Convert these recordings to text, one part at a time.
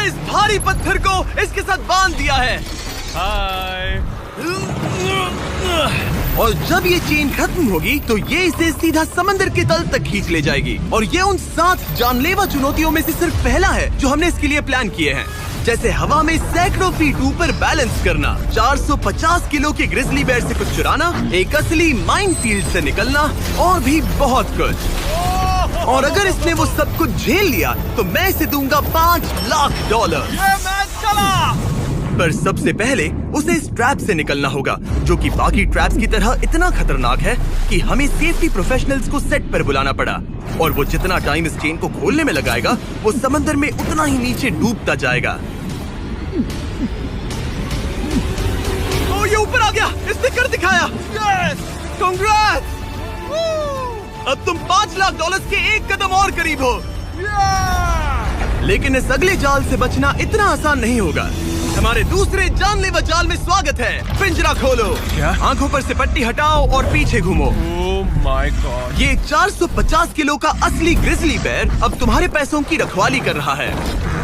इस भारी पत्थर को इसके साथ बांध दिया है। हाय। और जब ये चेन खत्म होगी तो ये इसे सीधा समंदर के तल तक खींच ले जाएगी। और ये उन 7 जानलेवा चुनौतियों में से सिर्फ पहला है जो हमने इसके लिए प्लान किए हैं, जैसे हवा में सैकड़ों फीट ऊपर बैलेंस करना, 450 किलो के ग्रिजली बेयर से कुछ चुराना, एक असली माइनफील्ड से निकलना और भी बहुत कुछ। और अगर इसने वो सब कुछ झेल लिया तो मैं इसे दूंगा $5 लाख। ये मैच चला। पर सबसे पहले उसे इस ट्रैप से निकलना होगा, जो कि बाकी ट्रैप्स की तरह इतना खतरनाक है कि हमें सेफ्टी प्रोफेशनल्स को सेट पर बुलाना पड़ा। और वो जितना टाइम इस चेन को खोलने में लगाएगा, वो समंदर में उतना ही नीचे डूबता जाएगा। ओ, ये ऊपर आ गया, इसने कर दिखाया। यस, कांग्रेस! अब तुम $5 लाख के एक कदम और करीब हो। लेकिन इस अगले जाल से बचना इतना आसान नहीं होगा। हमारे दूसरे जानलेवा जाल में स्वागत है। पिंजरा खोलो। क्या? आंखों पर से पट्टी हटाओ और पीछे घूमो। ओह माय गॉड। ये 450 किलो का असली ग्रिजली बेयर अब तुम्हारे पैसों की रखवाली कर रहा है।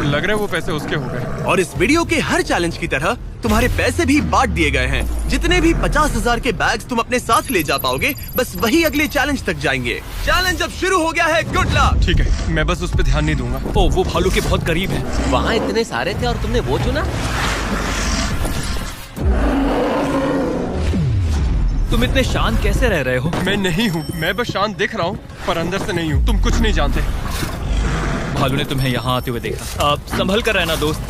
लग रहा है वो पैसे उसके हो गए। और इस वीडियो के हर चैलेंज की तरह तुम्हारे पैसे भी बांट दिए गए हैं। जितने भी 50,000 के बैग्स तुम अपने साथ ले जा पाओगे, बस वही अगले चैलेंज तक जाएंगे। चैलेंज अब शुरू हो गया है। Good luck. ठीक है, मैं बस उस पर ध्यान नहीं दूंगा। ओ, वो भालू के बहुत करीब है। वहाँ इतने सारे थे और तुमने वो चुना। तुम इतने शांत कैसे रह रहे हो? मैं नहीं हूँ, मैं बस शांत दिख रहा हूँ पर अंदर से नहीं हूँ। तुम कुछ नहीं जानते। भालू ने तुम्हें यहाँ आते हुए देखा। अब संभल कर रहना दोस्त।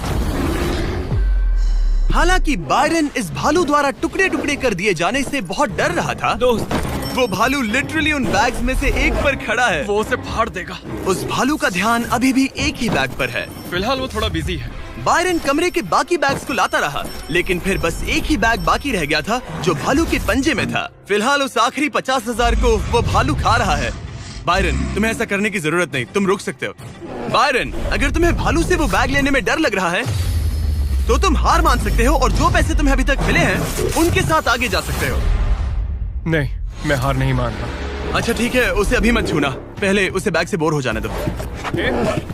हालांकि बायरन इस भालू द्वारा टुकड़े टुकड़े कर दिए जाने से बहुत डर रहा था। दोस्त, वो भालू लिटरली उन बैग्स में से एक पर खड़ा है। वो उसे फाड़ देगा। उस भालू का ध्यान अभी भी एक ही बैग पर है। फिलहाल वो थोड़ा बिजी है। बायरन कमरे के बाकी बैग्स को लाता रहा, लेकिन फिर बस एक ही बैग बाकी रह गया था जो भालू के पंजे में था। फिलहाल उस आखिरी 50,000 को वो भालू खा रहा है। बायरन, तुम्हें ऐसा करने की जरूरत नहीं, तुम रुक सकते हो। बायरन, अगर तुम्हें भालू से वो बैग लेने में डर लग रहा है तो तुम हार मान सकते हो और जो पैसे तुम्हें अभी तक मिले हैं उनके साथ आगे जा सकते हो। नहीं, मैं हार नहीं मान रहा। अच्छा ठीक है, उसे अभी मत छूना, पहले उसे बैग से बोर हो जाने दो।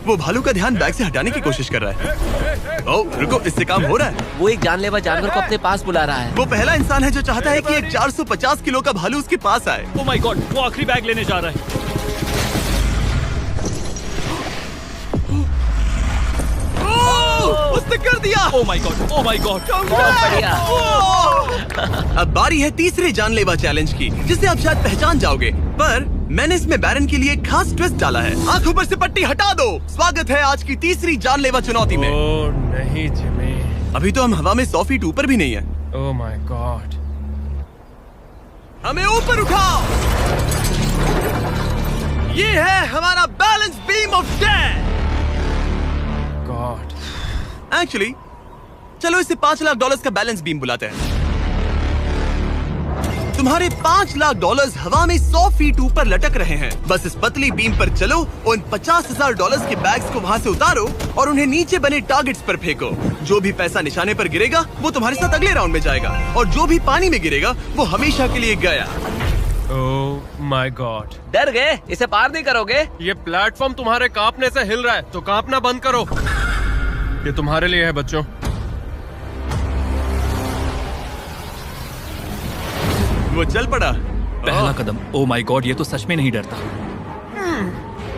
वो भालू का ध्यान बैग से हटाने की कोशिश कर रहा है। ओह रुको, इससे काम हो रहा है। वो एक जानलेवा जानवर को अपने पास बुला रहा है। वो पहला इंसान है जो चाहता है कि एक 450 किलो का भालू उसके पास आए। ओ माय गॉड, वो आखिरी बैग लेने जा रहा है। उसने कर दिया। Oh my God, oh my God. बहुत बढ़िया। अब बारी है तीसरे जानलेवा चैलेंज की, जिसे आप शायद पहचान जाओगे, पर मैंने इसमें बैरन के लिए एक खास ट्विस्ट डाला है। आंखों पर से पट्टी हटा दो। स्वागत है आज की तीसरी जानलेवा चुनौती में। ओह नहीं जिमी। अभी तो हम हवा में 100 फीट ऊपर भी नहीं है। ओह माय गॉड। हमें ऊपर उठाओ। ये है हमारा balance beam of death. God. Actually चलो इसे $5 लाख का बैलेंस बीम बुलाते हैं। तुम्हारे $5 लाख हवा में 100 फीट ऊपर लटक रहे हैं। बस इस पतली बीम पर चलो, उन $50,000 के बैग्स को वहाँ से उतारो और उन्हें नीचे बने टारगेट्स पर फेंको। जो भी पैसा निशाने पर गिरेगा वो तुम्हारे साथ अगले राउंड में जाएगा, और जो भी पानी में गिरेगा वो हमेशा के लिए गया। ओह माय गॉड। डर गए? इसे पार नहीं करोगे? ये प्लेटफॉर्म तुम्हारे कांपने से हिल रहा है, तो कांपना बंद करो। ये तुम्हारे लिए है बच्चों। वो चल पड़ा। पहला कदम। ओ माय गॉड, ये तो सच में नहीं डरता।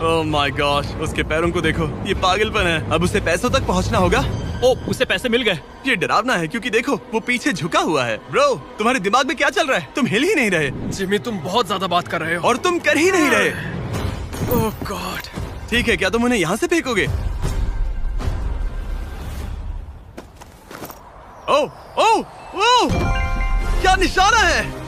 ओह माय गॉश, उसके पैरों को देखो, ये पागलपन है। अब उसे पैसों तक पहुंचना होगा। ओ, उसे पैसे मिल गए। ये डरावना है क्योंकि देखो वो पीछे झुका हुआ है। ब्रो, तुम्हारे दिमाग में क्या चल रहा है? तुम हिल ही नहीं रहे। जिमी, तुम बहुत ज्यादा बात कर रहे हो। और तुम कर ही नहीं रहे। ओह गॉड। ठीक है, क्या तुम उन्हें यहाँ से फेंकोगे? ओह ओह ओह, क्या निशाना है?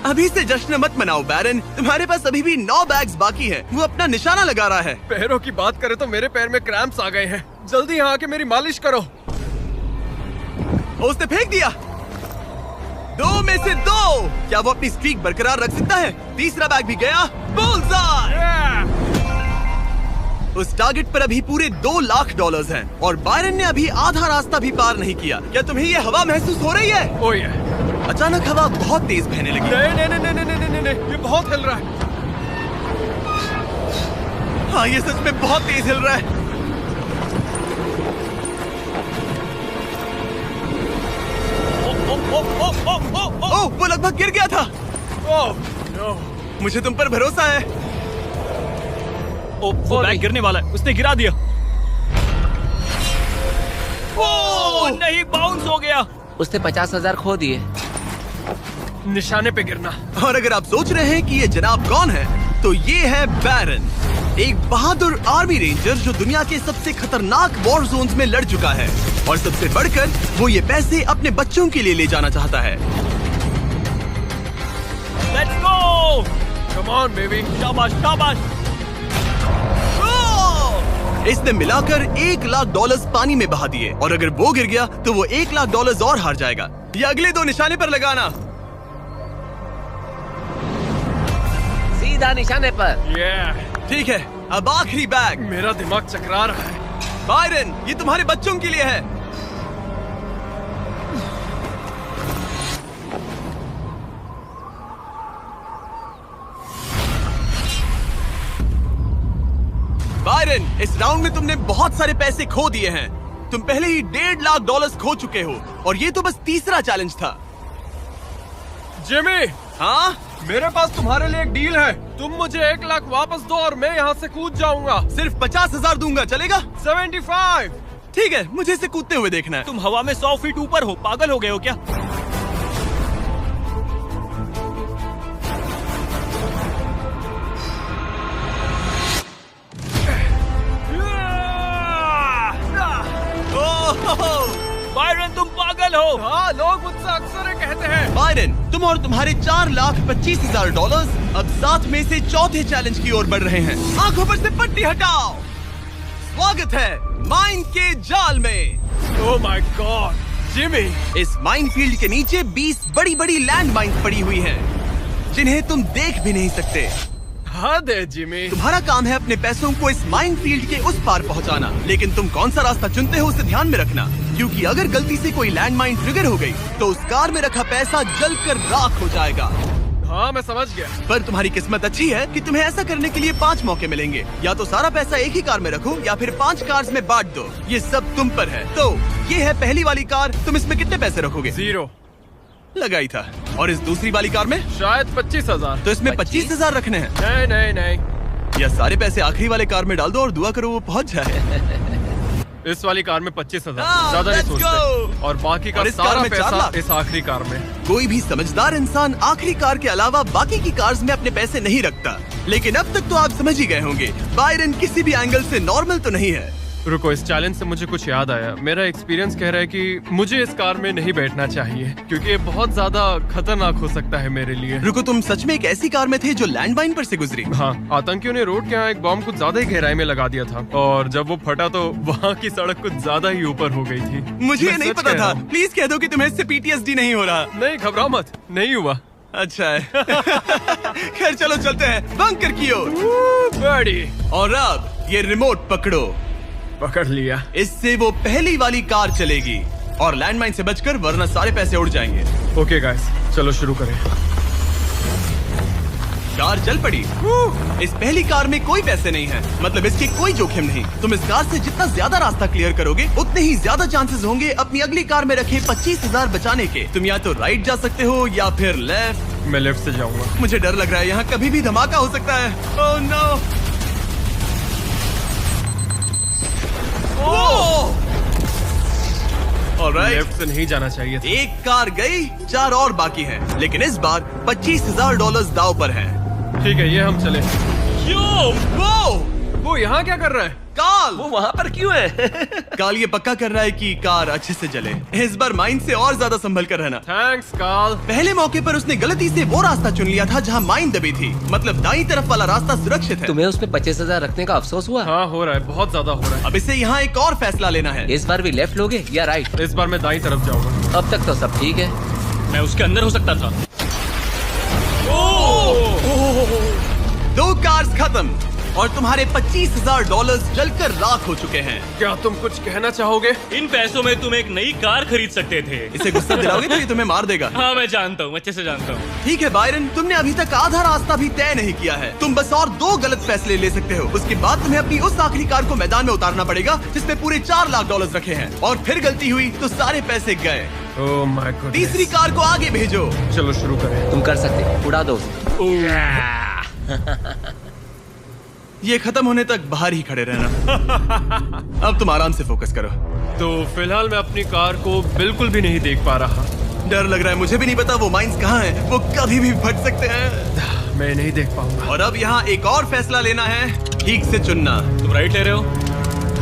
अभी से जश्न मत मनाओ बैरन, तुम्हारे पास अभी भी 9 बैग्स बाकी हैं। वो अपना निशाना लगा रहा है। पैरों की बात करें तो मेरे पैर में क्रैम्प्स आ गए हैं। जल्दी यहाँ आके मेरी मालिश करो। उसने फेंक दिया। 2 में से 2। क्या वो अपनी स्ट्रीक बरकरार रख सकता है? तीसरा बैग भी गया। बुलसआई। उस टारगेट पर अभी पूरे $2 लाख हैं और बायरन ने अभी आधा रास्ता भी पार नहीं किया। क्या तुम्हें ये हवा महसूस हो रही है? ओह ये। अचानक हवा बहुत तेज बहने लगी। नहीं, ये बहुत हिल रहा है। हाँ, ये सच में बहुत तेज हिल रहा है। लगभग गिर गया था। Oh no. मुझे तुम पर भरोसा है। वो बैग गिरने वाला है, उसने गिरा दिया। ओ नहीं, बाउंस हो गया। उसने 50,000 खो दिए। निशाने पे गिरना। और अगर आप सोच रहे हैं कि ये जनाब कौन है, तो ये है बैरन, एक बहादुर आर्मी रेंजर जो दुनिया के सबसे खतरनाक वॉर जोन्स में लड़ चुका है। और सबसे बढ़कर वो ये पैसे अपने बच्चों के लिए ले जाना चाहता है। Let's go. Come on baby. शाबाश शाबाश। इसने मिलाकर $1,00,000 पानी में बहा दिए, और अगर वो गिर गया तो वो $1,00,000 और हार जाएगा। ये अगले 2 निशाने पर लगाना। सीधा निशाने पर। ठीक है, अब आखिरी बैग। मेरा दिमाग चकरा रहा है। बायरन, ये तुम्हारे बच्चों के लिए है। बायरन, इस राउंड में तुमने बहुत सारे पैसे खो दिए हैं। तुम पहले ही $1,50,000 खो चुके हो, और ये तो बस तीसरा चैलेंज था। जिमी, हाँ, मेरे पास तुम्हारे लिए एक डील है। तुम मुझे 1,00,000 वापस दो और मैं यहाँ से कूद जाऊंगा। सिर्फ 50,000 दूंगा, चलेगा? 75। ठीक है, मुझे इसे कूदते हुए देखना है। तुम हवा में 100 फीट ऊपर हो, पागल हो गए हो क्या? बायरन, तुम पागल हो। हाँ, लोग मुझसे अक्सर ये कहते हैं। बायरन, तुम और तुम्हारे $4,25,000 अब साथ में से चौथे चैलेंज की ओर बढ़ रहे हैं। आंखों पर से पट्टी हटाओ। स्वागत है माइन के जाल में। ओह माय गॉड, जिमी। इस माइन फील्ड के नीचे 20 बड़ी बड़ी लैंड माइन पड़ी हुई हैं, जिन्हें तुम देख भी नहीं सकते। हाँ दे जिमी। तुम्हारा काम है अपने पैसों को इस माइन फील्ड के उस पार पहुंचाना, लेकिन तुम कौन सा रास्ता चुनते हो उसे ध्यान में रखना, क्योंकि अगर गलती से कोई लैंड माइन ट्रिगर हो गई तो उस कार में रखा पैसा जलकर राख हो जाएगा। हाँ, मैं समझ गया। पर तुम्हारी किस्मत अच्छी है कि तुम्हें ऐसा करने के लिए 5 मौके मिलेंगे। या तो सारा पैसा एक ही कार में रखो, या फिर 5 कार्स में बांट दो। ये सब तुम पर है। तो ये है पहली वाली कार, तुम इसमें कितने पैसे रखोगे? 0 लगाई था। और इस दूसरी वाली कार में? शायद 25,000। तो इसमें 25,000 रखने हैं। नहीं नहीं नहीं। या सारे पैसे आखिरी वाले कार में डाल दो और दुआ करो वो पहुंच जाए। इस वाली कार में 25,000, हाँ, ज्यादा नहीं let's सोचते। go। और बाकी का और इस कार सारा में 4 पैसा लाख। इस आखिरी कार में। कोई भी समझदार इंसान आखिरी कार के अलावा बाकी की कार्स में अपने पैसे नहीं रखता। लेकिन अब तक तो आप समझ ही गए होंगे, बायरन किसी भी एंगल से नॉर्मल तो नहीं है। रुको, इस चैलेंज से मुझे कुछ याद आया। मेरा एक्सपीरियंस कह रहा है कि मुझे इस कार में नहीं बैठना चाहिए, क्योंकि ये बहुत ज्यादा खतरनाक हो सकता है मेरे लिए। रुको, तुम सच में एक ऐसी कार में थे जो लैंडमाइन पर से गुजरी? हाँ, आतंकियों ने रोड के यहाँ एक बॉम्ब कुछ ज्यादा ही गहराई में लगा दिया था, और जब वो फटा तो वहाँ की सड़क कुछ ज्यादा ही ऊपर हो गई थी। मुझे ये मैं नहीं सच पता कह था। रहा हूँ। प्लीज कह दो कि तुम्हें इससे PTSD नहीं हो रहा। नहीं, घबराओ मत, नहीं हुआ। अच्छा है। खैर चलो चलते हैं बंकर की ओर। बड़ी। और अब ये रिमोट पकड़ो। पकड़ लिया। इससे वो पहली वाली कार चलेगी और लैंडमाइन से बचकर, वरना सारे पैसे उड़ जाएंगे। ओके गाइस, चलो शुरू करें। कार चल पड़ी। इस पहली कार में कोई पैसे नहीं है, मतलब इसके कोई जोखिम नहीं। तुम इस कार से जितना ज्यादा रास्ता क्लियर करोगे, उतने ही ज्यादा चांसेस होंगे अपनी अगली कार में रखे 25,000 बचाने के। तुम या तो राइट जा सकते हो या फिर लेफ्ट। मैं लेफ्ट से जाऊंगा। मुझे डर लग रहा है, यहाँ कभी भी धमाका हो सकता है। Oh no. ऑलराइट, लेफ्ट से नहीं जाना चाहिए था। एक कार गई, 4 और बाकी हैं, लेकिन इस बार $25,000 दाव पर है। ठीक है, ये हम चले। वो यहाँ क्या कर रहा है? काल, वो वहाँ पर क्यों है? काल ये पक्का कर रहा है कि कार अच्छे से चले। इस बार माइन से और ज्यादा संभल कर रहना। थैंक्स काल। पहले मौके पर उसने गलती से वो रास्ता चुन लिया था जहाँ माइन दबी थी, मतलब दाईं तरफ वाला रास्ता सुरक्षित है। तुम्हें उसमें 25,000 रखने का अफसोस हुआ? हाँ, हो रहा है, बहुत ज्यादा हो रहा है। अब इसे यहाँ एक और फैसला लेना है। इस बार भी लेफ्ट लोगे या राइट? इस बार मैं दाईं तरफ जाऊंगा। अब तक तो सब ठीक है। मैं उसके अंदर हो सकता था। 2 कार्स खत्म और तुम्हारे $25,000 जलकर राख हो चुके हैं। क्या तुम कुछ कहना चाहोगे? इन पैसों में तुम एक नई कार खरीद सकते थे। इसे गुस्सा दिलाओगे तो ये तुम्हें मार देगा। हाँ, मैं जानता हूँ, अच्छे से जानता हूँ। ठीक है बायरन, तुमने अभी तक आधा रास्ता भी तय नहीं किया है। तुम बस और 2 गलत फैसले ले सकते हो। उसके बाद तुम्हें अपनी उस आखिरी कार को मैदान में उतारना पड़ेगा जिसमें पूरे $4,00,000 रखे हैं। और फिर गलती हुई तो सारे पैसे गए। ओह माय गॉड। तीसरी कार को आगे भेजो। चलो शुरू करें। तुम कर सकते हो, उड़ा दो उसे। ये खत्म होने तक बाहर ही खड़े रहना। अब तुम आराम से फोकस करो। तो फिलहाल मैं अपनी कार को बिल्कुल भी नहीं देख पा रहा। डर लग रहा है, मुझे भी नहीं पता वो माइंस कहाँ हैं। वो कभी भी फट सकते हैं। मैं नहीं देख पाऊंगा। और अब यहाँ एक और फैसला लेना है, ठीक से चुनना। तुम राइट ले रहे हो?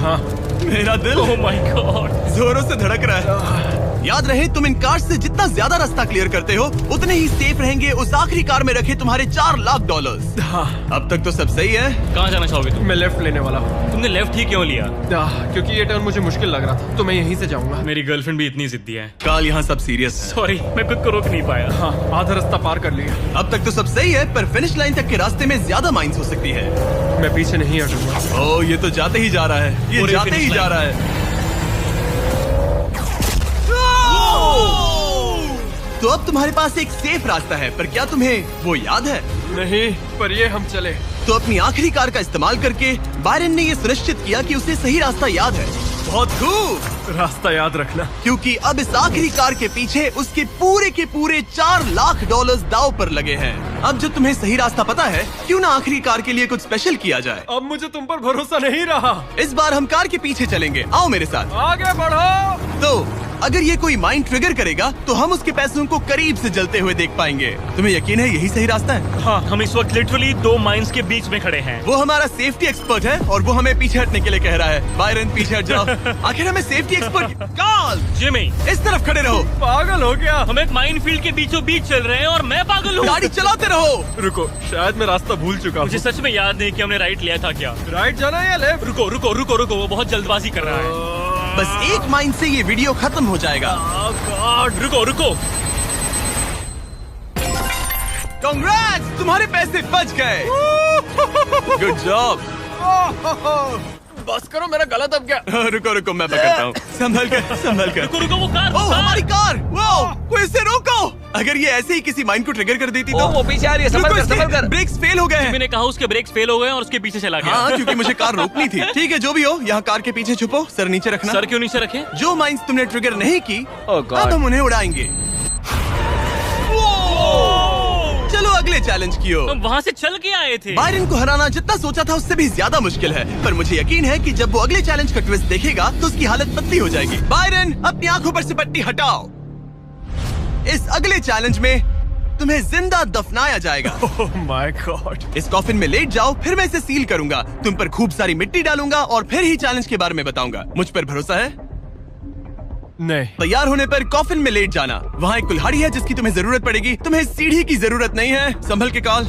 हाँ। मेरा दिल ओह माय गॉड। जोरों से धड़क रहा है। याद रहे, तुम इन कार्स से जितना ज्यादा रास्ता क्लियर करते हो उतने ही सेफ रहेंगे उस आखिरी कार में रखे तुम्हारे $4 लाख। हाँ। अब तक तो सब सही है। कहाँ जाना चाहोगे तुम? मैं लेफ्ट लेने वाला हूँ। तुमने लेफ्ट ही क्यों लिया? क्योंकि ये टर्न मुझे मुश्किल लग रहा था, तो मैं यहीं से जाऊंगा। मेरी गर्लफ्रेंड भी इतनी जिद्दी है। काल, यहाँ सब सीरियस है। सॉरी, मैं खुद को रोक नहीं पाया। हाँ, आधा रास्ता पार कर लिया। अब तक तो सब सही है, पर फिनिश लाइन तक के रास्ते में ज्यादा माइंस हो सकती है। मैं पीछे नहीं हटूंगा। ओह, ये तो जाते ही जा रहा है। ये पूरे जाते finish ही जा line। रहा है। तो अब तुम्हारे पास एक सेफ रास्ता है, पर क्या तुम्हें वो याद है? नहीं, पर ये हम चले। तो अपनी आखिरी कार का इस्तेमाल करके बायरन ने ये सुनिश्चित किया कि उसे सही रास्ता याद है। बहुत खूब। रास्ता याद रखना। क्योंकि अब इस आखिरी कार के पीछे उसके पूरे के पूरे $4 लाख दांव पर लगे हैं। अब जब तुम्हें सही रास्ता पता है, क्यों ना आखिरी कार के लिए कुछ स्पेशल किया जाए। अब मुझे तुम पर भरोसा नहीं रहा। इस बार हम कार के पीछे चलेंगे, आओ मेरे साथ। आगे बढ़ो। तो अगर ये कोई माइंड ट्रिगर करेगा तो हम उसके पैसों को करीब से जलते हुए देख पाएंगे। तुम्हें यकीन है यही सही रास्ता है? हाँ, हम इस वक्त लिटरली 2 माइंस के बीच में खड़े हैं। वो हमारा सेफ्टी एक्सपर्ट है और वो हमें पीछे हटने के लिए कह रहा है। बायरन, पीछे हट जाओ। आखिर हमें सेफ्टी एक्सपर्ट काल, जिमी, इस तरफ खड़े रहो। पागल हो गया। हम एक माइन फील्ड के बीचों बीच चल रहे हैं और मैं पागल हूँ। गाड़ी चलाते रहो। रुको, शायद मैं रास्ता भूल चुका मुझे हूँ। सच में याद नहीं कि हमने राइट लिया था क्या। राइट जाना है या लेफ्ट? रुको रुको रुको रुको, वो बहुत जल्दबाजी कर रहा है। बस एक माइंड से ये वीडियो खत्म हो जाएगा। गॉड, रुको रुको। कांग्रेट्स, तुम्हारे पैसे बच गए। Good job. बस करो, मेरा गला दब गया। रुको रुको, मैं पकड़ता हूँ। संभल कर, संभल कर। रुको रुको, वो कार। ओह, हमारी कार। वो कोई इसे रोको। अगर ये ऐसे ही किसी माइंड को ट्रिगर कर देती तो। वो पीछे आ रही है, संभल कर, संभल कर। ब्रेक्स फेल हो गए हैं। मैंने कहा उसके ब्रेक्स फेल हो गए और उसके पीछे चला गया। हाँ, क्योंकि मुझे कार रोकनी थी। ठीक है, जो भी हो, यहाँ कार के पीछे छुपो, सर नीचे रखना। सर क्यों नीचे रखे? जो माइंस तुमने ट्रिगर नहीं की, Oh God. अब हम उन्हें उड़ाएंगे। चलो अगले चैलेंज की ओर। हम वहाँ से चल के आए थे। बायरन को हराना जितना सोचा था उससे भी ज्यादा मुश्किल है, पर मुझे यकीन है कि जब वो अगले चैलेंज का ट्विस्ट देखेगा तो उसकी हालत पतली हो जाएगी। बायरन, अपनी आंखों पर से पट्टी हटाओ। इस अगले चैलेंज में तुम्हें जिंदा दफनाया जाएगा। ओह माय गॉड। इस कॉफिन में लेट जाओ, फिर मैं इसे सील करूंगा। तुम पर खूब सारी मिट्टी डालूंगा और फिर ही चैलेंज के बारे में बताऊंगा। मुझ पर भरोसा है? नहीं। तैयार होने पर कॉफिन में लेट जाना। वहाँ एक कुल्हाड़ी है जिसकी तुम्हें जरूरत पड़ेगी। तुम्हें सीढ़ी की जरूरत नहीं है। संभल के काल,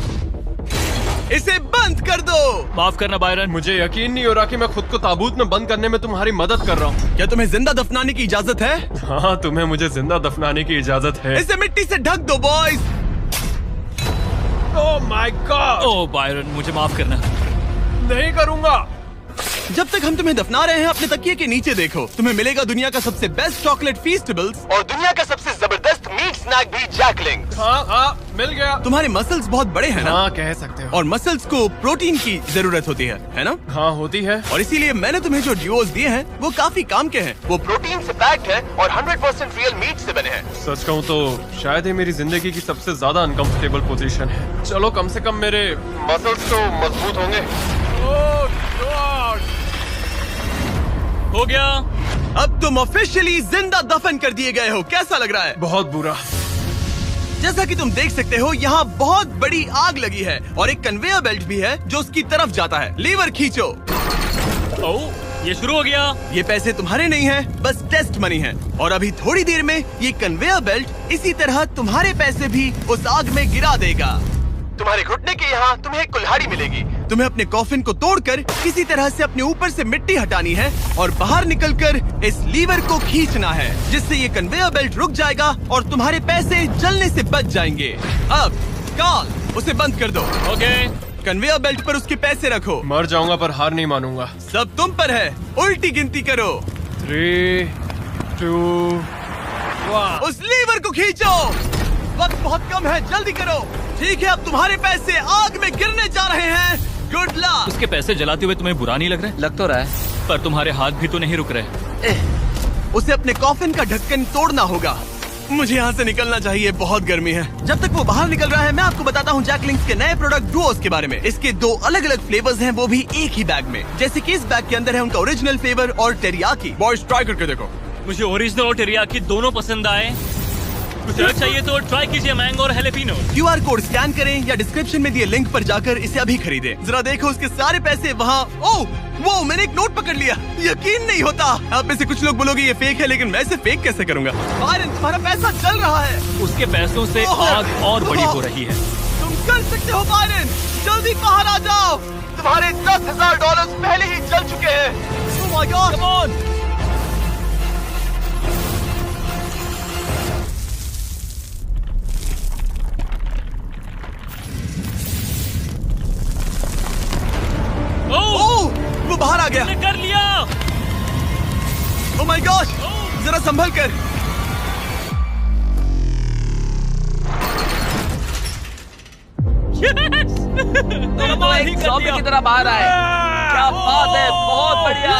इसे बंद कर दो। माफ करना बायरन, मुझे यकीन नहीं हो रहा कि मैं खुद को ताबूत में बंद करने में तुम्हारी मदद कर रहा हूँ। क्या तुम्हें जिंदा दफनाने की इजाजत है? हाँ, तुम्हें मुझे जिंदा दफनाने की इजाजत है। इसे मिट्टी से ढक दो boys. Oh my God. Oh Byron, मुझे माफ करना। नहीं करूँगा। जब तक हम तुम्हें दफना रहे हैं, अपने तकिए के नीचे देखो। तुम्हें मिलेगा दुनिया का सबसे बेस्ट चॉकलेट फीस्टेबल्स और दुनिया का सबसे जबरदस्त मीट स्नैक भी, जैकलिंग। हाँ, मिल गया। तुम्हारे मसल्स बहुत बड़े हैं ना? हाँ, कह सकते हो। और मसल्स को प्रोटीन की जरूरत होती है ना? हाँ, होती है। और इसीलिए मैंने तुम्हें जो ड्यूओस दिए हैं वो काफी काम के हैं। वो प्रोटीन से पैक्ड है और 100% रियल मीट से बने हैं। सच कहूँ तो शायद ये मेरी जिंदगी की सबसे ज्यादा अनकंफर्टेबल पोजीशन है। चलो, कम से कम मेरे मसल्स तो मजबूत होंगे। ओह गॉड। हो गया। अब तुम ऑफिशियली जिंदा दफन कर दिए गए हो। कैसा लग रहा है? बहुत बुरा। जैसा कि तुम देख सकते हो, यहाँ बहुत बड़ी आग लगी है और एक कन्वेयर बेल्ट भी है जो उसकी तरफ जाता है। लीवर खींचो। ओह, ये शुरू हो गया। ये पैसे तुम्हारे नहीं हैं, बस टेस्ट मनी है। और अभी थोड़ी देर में ये कन्वेयर बेल्ट इसी तरह तुम्हारे पैसे भी उस आग में गिरा देगा। तुम्हारे घुटने के यहाँ तुम्हें एक कुल्हाड़ी मिलेगी। तुम्हें अपने कॉफिन को तोड़कर किसी तरह से अपने ऊपर से मिट्टी हटानी है और बाहर निकलकर इस लीवर को खींचना है, जिससे ये कन्वेयर बेल्ट रुक जाएगा और तुम्हारे पैसे जलने से बच जाएंगे। अब काल, उसे बंद कर दो। ओके। कन्वेयर बेल्ट पर उसके पैसे रखो। मर जाऊंगा पर हार नहीं मानूंगा। सब तुम पर है। उल्टी गिनती करो। 3, 2, 1। उस लीवर को खींचो। वक्त बहुत कम है, जल्दी करो। ठीक है, अब तुम्हारे पैसे आग में गिरने जा रहे हैं। Good luck. उसके पैसे जलाते हुए तुम्हें बुरा नहीं लग रहा है? लग तो रहा है। पर तुम्हारे हाथ भी तो नहीं रुक रहे। उसे अपने कॉफिन का ढक्कन तोड़ना होगा। मुझे यहाँ से निकलना चाहिए, बहुत गर्मी है। जब तक वो बाहर निकल रहा है, मैं आपको बताता हूँ जैक लिंक्स के नए प्रोडक्ट डुओस के बारे में। इसके 2 अलग अलग फ्लेवर्स हैं, वो भी एक ही बैग में। जैसे कि इस बैग के अंदर है उनका ओरिजिनल फ्लेवर और टेरियाकी। बॉयज ट्राई करके देखो। मुझे ओरिजिनल और टेरियाकी दोनों पसंद आए। कुछ अलग चाहिए तो ट्राई कीजिए मैंगो और हैलेपिनो। QR कोड स्कैन करें या डिस्क्रिप्शन में दिए लिंक पर जाकर इसे अभी खरीदें। जरा देखो उसके सारे पैसे वहाँ। ओह वो मैंने एक नोट पकड़ लिया, यकीन नहीं होता। आप में से कुछ लोग बोलोगे ये फेक है, लेकिन मैं इसे फेक कैसे करूँगा? बायरन तुम्हारा पैसा चल रहा है। उसके पैसों से आग और बड़ी हो रही है। तुम कर सकते हो बायरन, जल्दी बाहर आ जाओ। तुम्हारे $10,000 पहले ही चल चुके हैं। Oh my God! Come on! ओह वो बाहर आ गया। कर लिया। Oh my gosh! जरा संभल कर। दोनों एक ज़ॉम्बी की तरह बाहर आए। क्या बात है, बहुत बढ़िया।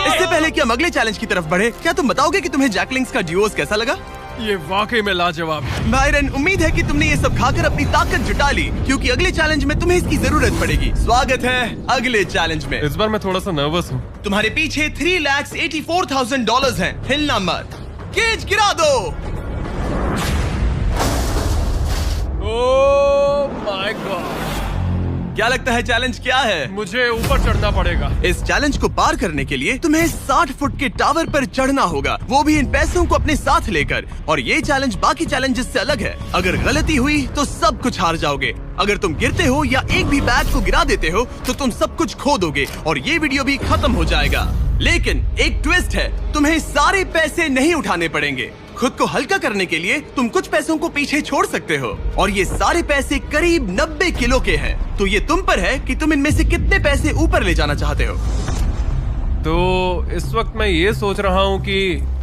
इससे पहले कि हम अगले चैलेंज की तरफ बढ़े, क्या तुम बताओगे कि तुम्हें जैक लिंक्स का ड्यूओस कैसा लगा? ये वाकई में लाजवाब है। बायरन, उम्मीद है कि तुमने ये सब खाकर अपनी ताकत जुटा ली, क्योंकि अगले चैलेंज में तुम्हें इसकी जरूरत पड़ेगी। स्वागत है अगले चैलेंज में। इस बार मैं थोड़ा सा नर्वस हूँ। तुम्हारे पीछे $3,84,000 हैं। हिलना मत। केज गिरा दो। ओह माय गॉड। क्या लगता है चैलेंज क्या है? मुझे ऊपर चढ़ना पड़ेगा। इस चैलेंज को पार करने के लिए तुम्हें 60 फुट के टावर पर चढ़ना होगा, वो भी इन पैसों को अपने साथ लेकर। और ये चैलेंज बाकी चैलेंजेस से अलग है। अगर गलती हुई तो सब कुछ हार जाओगे। अगर तुम गिरते हो या एक भी बैग को गिरा देते हो तो तुम सब कुछ खो दोगे और ये वीडियो भी खत्म हो जाएगा। लेकिन एक ट्विस्ट है, तुम्हें सारे पैसे नहीं उठाने पड़ेंगे। खुद को हल्का करने के लिए तुम कुछ पैसों को पीछे छोड़ सकते हो, और ये सारे पैसे करीब 90 किलो के हैं। तो ये तुम पर है कि तुम इनमें से कितने पैसे ऊपर ले जाना चाहते हो। तो इस वक्त मैं ये सोच रहा हूँ कि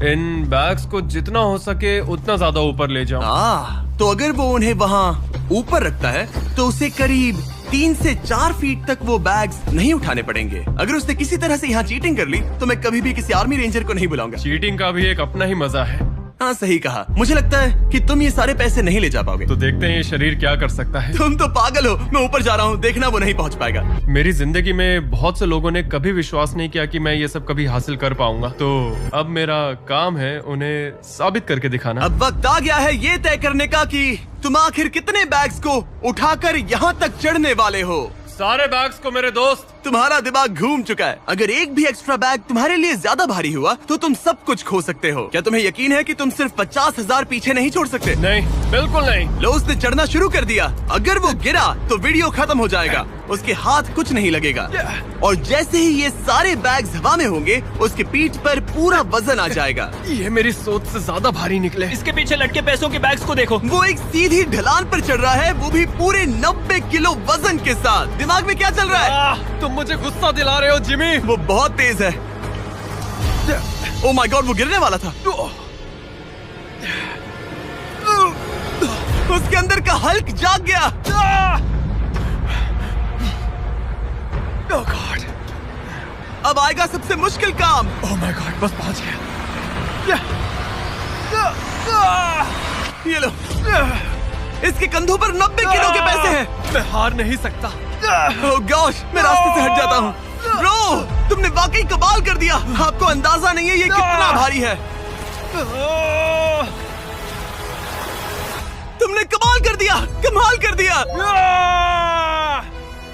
इन बैग्स को जितना हो सके उतना ज्यादा ऊपर ले जाऊं। तो अगर वो उन्हें वहाँ ऊपर रखता है तो उसे करीब 3 से 4 फीट तक वो बैग्स नहीं उठाने पड़ेंगे। अगर उसने किसी तरह से यहाँ चीटिंग कर ली तो मैं कभी भी किसी आर्मी रेंजर को नहीं बुलाऊंगा। चीटिंग का भी एक अपना ही मजा है। हाँ सही कहा। मुझे लगता है कि तुम ये सारे पैसे नहीं ले जा पाओगे। तो देखते हैं ये शरीर क्या कर सकता है। तुम तो पागल हो। मैं ऊपर जा रहा हूँ, देखना वो नहीं पहुँच पाएगा। मेरी जिंदगी में बहुत से लोगों ने कभी विश्वास नहीं किया कि मैं ये सब कभी हासिल कर पाऊंगा। तो अब मेरा काम है उन्हें साबित करके दिखाना। अब वक्त आ गया है ये तय करने का कि तुम आखिर कितने बैग्स को उठाकर यहाँ तक चढ़ने वाले हो। सारे बैग्स को मेरे दोस्त। तुम्हारा दिमाग घूम चुका है। अगर एक भी एक्स्ट्रा बैग तुम्हारे लिए ज्यादा भारी हुआ तो तुम सब कुछ खो सकते हो। क्या तुम्हें यकीन है कि तुम सिर्फ 50,000 पीछे नहीं छोड़ सकते? नहीं, बिल्कुल नहीं। लो उसने चढ़ना शुरू कर दिया। अगर वो गिरा तो वीडियो खत्म हो जाएगा। उसके हाथ कुछ नहीं लगेगा, और जैसे ही ये सारे बैग्स हवा में होंगे उसके पीठ पर पूरा वजन आ जाएगा। ये मेरी सोच से ज्यादा भारी निकले। इसके पीछे लटके पैसों के बैग्स को देखो। वो एक सीधी ढलान पर चढ़ रहा है, वो भी पूरे 90 किलो वजन के साथ। दिमाग में क्या चल रहा है? तुम मुझे गुस्सा दिला रहे हो जिमी। वो बहुत तेज है। ओह माय गॉड, वो गिरने वाला था। उसके अंदर का हल्क जाग गया। ओह गॉड, अब आएगा सबसे मुश्किल काम। ओह माय गॉड, बस पहुंच गया। ये लो, इसके कंधों पर 90 किलो के पैसे हैं। मैं हार नहीं सकता। ओह गॉश, मैं रास्ते से हट जाता हूँ। ब्रो, तुमने वाकई कमाल कर दिया। आपको अंदाजा नहीं है ये कितना भारी है। तुमने कमाल कर दिया, कमाल कर दिया।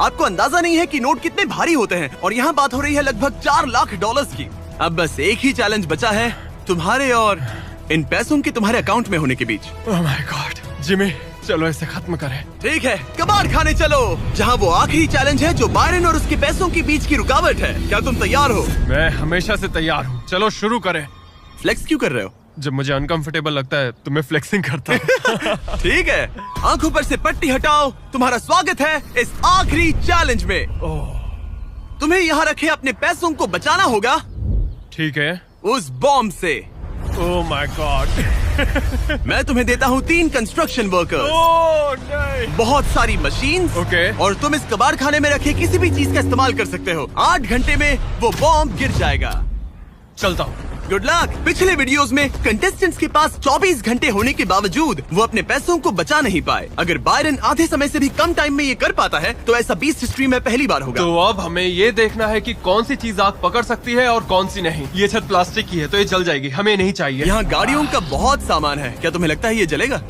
आपको अंदाजा नहीं है कि नोट कितने भारी होते हैं, और यहाँ बात हो रही है लगभग $4 लाख की। अब बस एक ही चैलेंज बचा है, तुम्हारे और इन पैसों के तुम्हारे अकाउंट में होने के बीच। ओह माय गॉड, जिमी चलो इसे खत्म करें। ठीक है, कबाड़ खाने चलो, जहाँ वो आखिरी चैलेंज है जो बायरन और उसके पैसों के बीच की रुकावट है। क्या तुम तैयार हो? मैं हमेशा से तैयार हूँ। चलो शुरू करें। फ्लेक्स क्यों कर रहे हो? जब मुझे अनकंफर्टेबल लगता है तो मैं फ्लेक्सिंग करता हूँ। ठीक है, आंखों पर से पट्टी हटाओ। तुम्हारा स्वागत है इस आखिरी चैलेंज में। तुम्हें यहाँ रखे अपने पैसों को बचाना होगा। ठीक है। उस बॉम्ब से। ओह माय गॉड। मैं तुम्हें देता हूँ 3 कंस्ट्रक्शन वर्कर्स, नहीं। बहुत सारी मशीन, ओके। और तुम इस कबाड़ खाने में रखे किसी भी चीज का इस्तेमाल कर सकते हो। 8 घंटे में वो बॉम्ब गिर जाएगा। चलता हूँ। Good luck. पिछले वीडियोस में कंटेस्टेंट्स के पास 24 घंटे होने के बावजूद वो अपने पैसों को बचा नहीं पाए। अगर बायरन आधे समय से भी कम टाइम में ये कर पाता है तो ऐसा बीस्ट हिस्ट्री में पहली बार होगा। तो अब हमें ये देखना है कि कौन सी चीज आग पकड़ सकती है और कौन सी नहीं। ये छत प्लास्टिक की है तो ये जल जाएगी, हमें नहीं चाहिए। यहाँ गाड़ियों का बहुत सामान है, क्या तुम्हें लगता है ये जलेगा?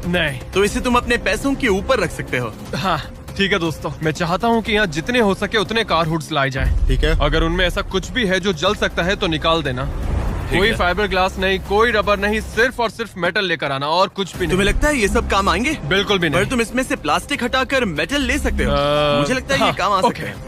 नहीं। तो इसे तुम अपने पैसों के ऊपर रख सकते हो। हाँ ठीक है दोस्तों, मैं चाहता हूँ कि यहाँ जितने हो सके उतने कार हुड्स लाए जाएं। ठीक है। अगर उनमें ऐसा कुछ भी है जो जल सकता है तो निकाल देना। कोई है। फाइबर ग्लास नहीं, कोई रबर नहीं, सिर्फ और सिर्फ मेटल लेकर आना और कुछ भी नहीं। तुम्हें लगता है ये सब काम आएंगे? बिल्कुल भी नहीं। पर तुम इसमें से प्लास्टिक हटाकर मेटल ले सकते हो। मुझे लगता है ये काम आ सकता है।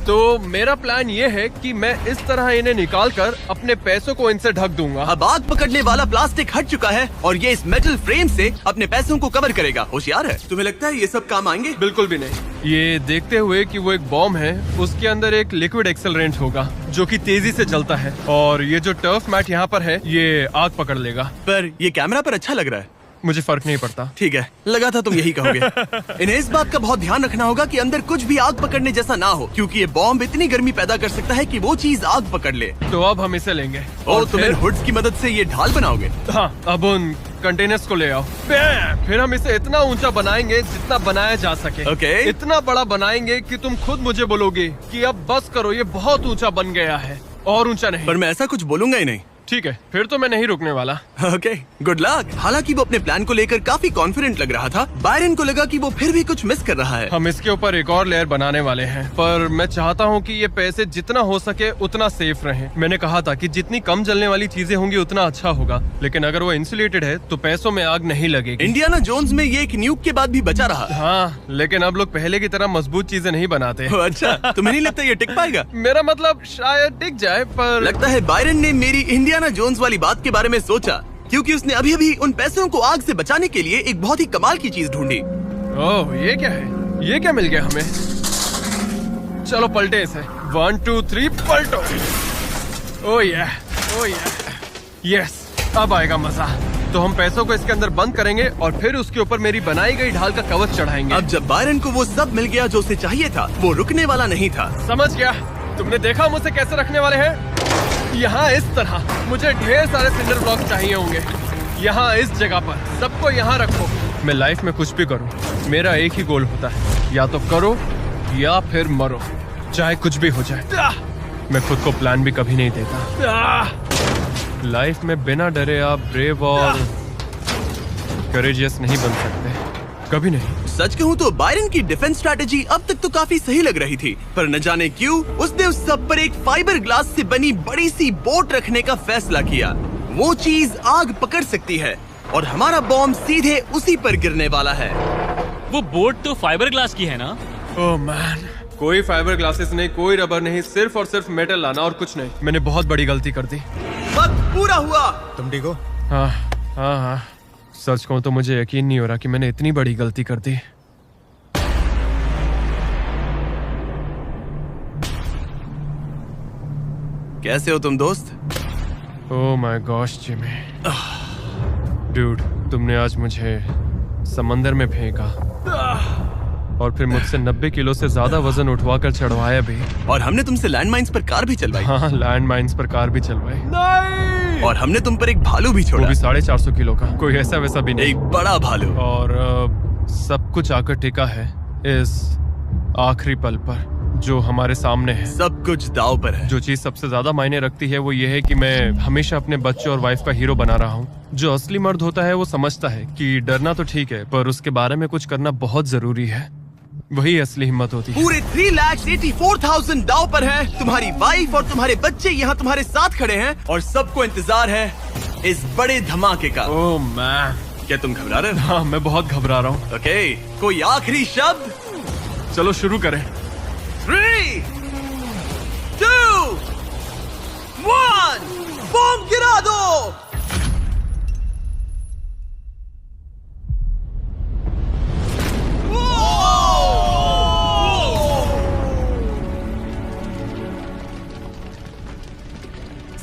तो मेरा प्लान ये है कि मैं इस तरह इन्हें निकालकर अपने पैसों को इनसे ढक दूंगा। अब आग पकड़ने वाला प्लास्टिक हट चुका है और ये इस मेटल फ्रेम से अपने पैसों को कवर करेगा। होशियार है। तुम्हें लगता है ये सब काम आएंगे? बिल्कुल भी नहीं। ये देखते हुए कि वो एक बॉम्ब है, उसके अंदर एक लिक्विड एक्सेलरेंट होगा जो कि तेजी से जलता है, और ये जो टर्फ मैट यहाँ पर है ये आग पकड़ लेगा। पर ये कैमरा पर अच्छा लग रहा है। मुझे फर्क नहीं पड़ता। ठीक है, लगा था तुम यही कहोगे। इन्हें इस बात का बहुत ध्यान रखना होगा कि अंदर कुछ भी आग पकड़ने जैसा ना हो, क्योंकि ये बॉम्ब इतनी गर्मी पैदा कर सकता है कि वो चीज आग पकड़ ले। तो अब हम इसे लेंगे और तुम इन हुड्स की मदद से ये ढाल बनाओगे। हाँ, अब उन कंटेनर्स को ले आओ। फिर हम इसे इतना ऊंचा बनाएंगे जितना बनाया जा सके। ओके। इतना बड़ा बनाएंगे कि तुम खुद मुझे बोलोगे कि अब बस करो, ये बहुत ऊंचा बन गया है, और ऊंचा नहीं। पर मैं ऐसा कुछ बोलूंगा ही नहीं। ठीक है, फिर तो मैं नहीं रुकने वाला। Okay, good luck. हालांकि वो अपने प्लान को लेकर काफी कॉन्फिडेंट लग रहा था, बायरन को लगा कि वो फिर भी कुछ मिस कर रहा है। हम इसके ऊपर एक और लेयर बनाने वाले हैं, पर मैं चाहता हूँ कि ये पैसे जितना हो सके उतना सेफ रहें। मैंने कहा था कि जितनी कम जलने वाली चीजें होंगी उतना अच्छा होगा, लेकिन अगर वो इंसुलेटेड है तो पैसों में आग नहीं लगेगी। इंडियाना जोन्स में ये एक न्यूक के बाद भी बचा रहा। हाँ, लेकिन अब लोग पहले की तरह मजबूत चीजें नहीं बनाते। अच्छा, तुम्हें नहीं लगता ये टिक पाएगा? मेरा मतलब शायद टिक जाए, पर लगता है बायरन ने मेरी इंडियाना जोन्स वाली बात के बारे में सोचा, क्योंकि उसने अभी अभी उन पैसों को आग से बचाने के लिए एक बहुत ही कमाल की चीज ढूंढी। ओह, ये क्या है? ये क्या मिल गया हमें? चलो पलटे इसे। 1 2 3 पलटो। ओह यस, अब आएगा मजा। तो हम पैसों को इसके अंदर बंद करेंगे और फिर उसके ऊपर मेरी बनाई गई ढाल का कवच चढ़ाएंगे। अब जब बायरन को वो सब मिल गया जो उसे चाहिए था, वो रुकने वाला नहीं था। समझ गया। तुमने देखा मुझसे कैसे रखने वाले हैं? यहाँ इस तरह मुझे ढेर सारे सिंडर ब्लॉक चाहिए होंगे। यहाँ इस जगह पर सबको यहाँ रखो। मैं लाइफ में कुछ भी करूँ, मेरा एक ही गोल होता है, या तो करो या फिर मरो, चाहे कुछ भी हो जाए। मैं खुद को प्लान भी कभी नहीं देता। लाइफ में बिना डरे आप ब्रेव और करेजियस नहीं बन सकते, कभी नहीं। सच कहूँ तो बायरन की डिफेंस स्ट्रैटेजी अब तक तो काफी सही लग रही थी, पर न जाने क्यों उसने उस सब पर एक फाइबर ग्लास से बनी बड़ी सी बोट रखने का फैसला किया। वो चीज आग पकड़ सकती है और हमारा बॉम्ब सीधे उसी पर गिरने वाला है। वो बोट तो फाइबर ग्लास की है ना? ओह मैन, कोई फाइबर ग्लासेस नहीं, कोई रबर नहीं, सिर्फ और सिर्फ मेटल लाना और कुछ नहीं। मैंने बहुत बड़ी गलती कर दी। वक्त पूरा हुआ। तुम ठीक हो? हाँ, सच कहूं तो मुझे यकीन नहीं हो रहा कि मैंने इतनी बड़ी गलती कर दी। कैसे हो तुम दोस्त? Oh my gosh Jimmy, dude, तुमने आज मुझे समंदर में फेंका और फिर मुझसे 90 किलो से ज्यादा वजन उठवाकर चढ़वाया भी। और हमने तुमसे लैंडमाइंस पर कार भी चलवाई। हाँ, लैंड माइन्स पर कार भी चलवाई। नहीं! और हमने तुम पर एक भालू भी वो छोड़ा। भी 450 किलो का, कोई ऐसा वैसा भी नहीं। एक बड़ा भालू। और सब कुछ आकर टिका है इस आखिरी पल पर जो हमारे सामने है। सब कुछ दाव पर है। जो चीज सबसे ज्यादा मायने रखती है वो ये है कि मैं हमेशा अपने बच्चे और वाइफ का हीरो बना रहा हूँ। जो असली मर्द होता है वो समझता है कि डरना तो ठीक है, पर उसके बारे में कुछ करना बहुत जरूरी है। वही असली हिम्मत होती है। पूरे 3,84,000 दाव पर है। तुम्हारी वाइफ और तुम्हारे बच्चे यहाँ तुम्हारे साथ खड़े हैं और सबको इंतजार है इस बड़े धमाके का। ओह मैन, क्या तुम घबरा रहे हो? हाँ, मैं बहुत घबरा रहा हूँ। ओके, कोई आखिरी शब्द? चलो शुरू करें। 3, 2, 1, बॉम्ब गिरा दो।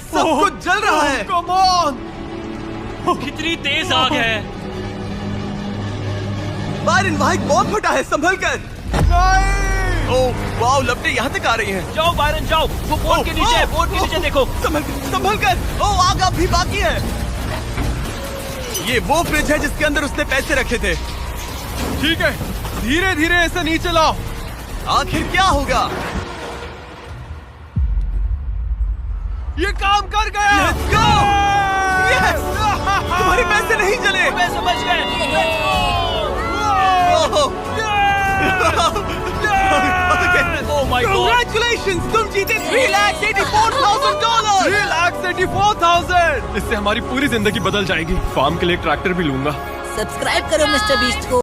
सब कुछ जल रहा है। Come on! कितनी तेज आग है। बायरन, वहाँ एक बॉम्ब फटा है, संभल कर। नहीं! ओह वाओ, लपटें यहाँ तक आ रही हैं। जाओ बायरन जाओ, वो बोट के नीचे है, बोट के नीचे देखो। संभल कर। ओह आग अब भी बाकी है। ये वो फ्रिज है जिसके अंदर उसने पैसे रखे थे। ठीक है, धीरे धीरे इसे नीचे लाओ। आखिर क्या होगा? ये काम कर गया। Let's go! Yes! तुम्हारे पैसे नहीं जले। मैं समझ गए। Oh my God! Congratulations! तुम जीते $3,84,000। $3,84,000। इससे हमारी पूरी जिंदगी बदल जाएगी। फार्म के लिए एक ट्रैक्टर भी लूंगा। सब्सक्राइब करो मिस्टर बीस्ट को।